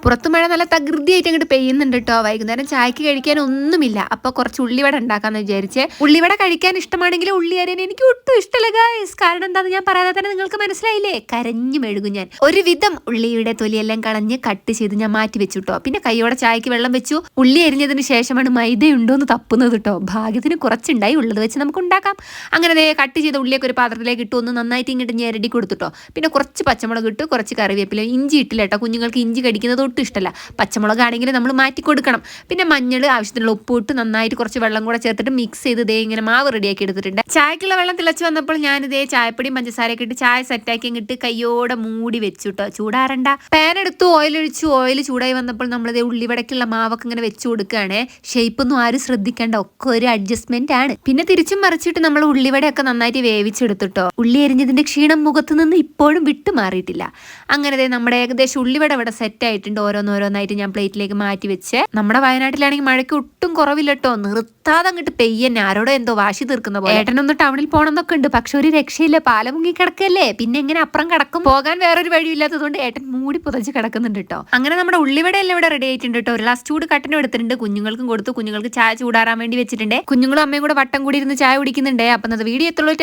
പുറത്ത് മഴ നല്ല തകൃതിയായിട്ട് അങ്ങോട്ട് പെയ്യുന്നുണ്ട് കേട്ടോ. വൈകുന്നേരം ചായക്ക് കഴിക്കാൻ ഒന്നുമില്ല. അപ്പൊ കുറച്ച് ഉള്ളിവട ഉണ്ടാക്കാന്ന് വിചാരിച്ചേ. ഉള്ളിവട കഴിക്കാൻ ഇഷ്ടമാണെങ്കിൽ ഉള്ളി അരിയാൻ എനിക്ക് ഒട്ടും ഇഷ്ടമല്ല ഗായ്സ്. കാരണം എന്താന്ന് ഞാൻ പറയാതെ തന്നെ നിങ്ങൾക്ക് മനസ്സിലായില്ലേ, കരഞ്ഞു മെഴുകും ഞാൻ. ഒരുവിധം ഉള്ളിയുടെ തൊലിയെല്ലാം കളഞ്ഞ് കട്ട് ചെയ്ത് ഞാൻ മാറ്റി വെച്ചു കേട്ടോ. പിന്നെ കൈയോടെ ചായക്ക് വെള്ളം വെച്ചു. ഉള്ളി അരിഞ്ഞതിന് ശേഷമാണ് മൈദ ഉണ്ടോന്ന് തപ്പുന്നത് കേട്ടോ. ഭാഗ്യത്തിന് കുറച്ചുണ്ടായി, ഉള്ളത് വെച്ച് നമുക്ക് ഉണ്ടാക്കാം. അങ്ങനെ കട്ട് ചെയ്ത ഉള്ളിയൊക്കെ ഒരു പാത്രത്തിലേക്ക് ഇട്ടു, ഒന്ന് നന്നായിട്ട് ഇങ്ങോട്ട് ഞെരടി കൊടുത്തിട്ടോ. പിന്നെ കുറച്ച് പച്ചമുളക് ഇട്ട്, കുറച്ച് കറിവേപ്പില, ഇഞ്ചി ഇട്ടില്ല കേട്ടോ. കുഞ്ഞുങ്ങൾക്ക് ഇഞ്ചി കടിക്കുന്നത് ഒട്ടും ഇഷ്ടമല്ല. പച്ചമുളകാണെങ്കിൽ നമ്മൾ മാറ്റി കൊടുക്കണം. പിന്നെ മഞ്ഞൾ, ആവശ്യത്തിനുള്ള ഉപ്പ് ഇട്ട് നന്നായിട്ട് കുറച്ച് വെള്ളം കൂടെ ചേർത്തിട്ട് മിക്സ് ചെയ്ത് ഇങ്ങനെ മാവ് റെഡിയാക്കി എടുത്തിട്ടുണ്ട്. ചായക്കുള്ള വെള്ളം തിളച്ച് വന്നപ്പോൾ ഞാൻ ചായപ്പൊടിയും പഞ്ചസാരയൊക്കെ ഇട്ട് ചായ സെറ്റാക്കി ഇട്ട് കയ്യോടെ മൂടി വെച്ചു കേട്ടോ. ചൂടാറണ്ട. പാൻ എടുത്തു, ഓയിൽ ഒഴിച്ചു. ഓയിൽ ചൂടായി വന്നപ്പോൾ നമ്മൾ ഉള്ളിവടക്കുള്ള മാവൊക്കെ ഇങ്ങനെ വെച്ചു കൊടുക്കുകയാണ്. ഷേപ്പൊന്നും ആരും ശ്രദ്ധിക്കേണ്ട, ഒക്കെ ഒരു അഡ്ജസ്റ്റ്മെന്റ് ആണ്. പിന്നെ തിരിച്ചും മറിച്ചിട്ട് നമ്മൾ ഉള്ളിവടയൊക്കെ നന്നായിട്ട് വേവിച്ചെടുത്തിട്ടോ. ഉള്ളി എരിഞ്ഞതിന്റെ ക്ഷീണം മുഖത്ത് നിന്ന് ഇപ്പോഴും വിട്ടു മാറിയിട്ടില്ല. അങ്ങനെ നമ്മുടെ ഏകദേശം ഉള്ളിവട ഇവിടെ സെറ്റ് ആയിട്ടുണ്ട്. ഓരോന്നോരോന്നായിട്ട് ഞാൻ പ്ലേറ്റിലേക്ക് മാറ്റി വെച്ച്. നമ്മുടെ വയനാട്ടിലാണെങ്കിൽ മഴയ്ക്ക് ഒട്ടും കുറവില്ല കേട്ടോ. നിർത്താതെ അങ്ങോട്ട് പെയ്യന്നെ. ആരോടോ എന്തോ വാശി തീർക്കുന്ന പോലെ. ഏട്ടനൊന്ന് ടൗണിൽ പോകണമെന്നൊക്കെ ഉണ്ട്, പക്ഷെ ഒരു രക്ഷയില്ല, പാലം മുങ്ങി കിടക്കല്ലേ. പിന്നെ എങ്ങനെ അപ്പുറം കിടക്കും? പോകാൻ വേറൊരു വഴിയില്ലാത്തതുകൊണ്ട് ഏട്ടൻ മൂടി പുതച്ച് കിടക്കുന്നുണ്ട് കേട്ടോ. അങ്ങനെ നമ്മുടെ ഉള്ളിവട എല്ലാം ഇവിടെ റെഡി ആയിട്ടുണ്ട് കേട്ടോ. ഒരു ഗ്ലാസ് ചൂട് കട്ടനും എടുത്തിട്ടുണ്ട്. കുഞ്ഞുങ്ങൾക്കും കൊടുത്തു. കുഞ്ഞുങ്ങൾക്ക് ചായ ചൂടാറാൻ വേണ്ടി വെച്ചിട്ടുണ്ട്. കുഞ്ഞുങ്ങളും അമ്മയും കൂടെ വട്ടം കൂടി ഇരുന്ന് ചായ കുടിക്കുന്നുണ്ട്. അപ്പം വീഡിയോ എത്തുള്ളൂ.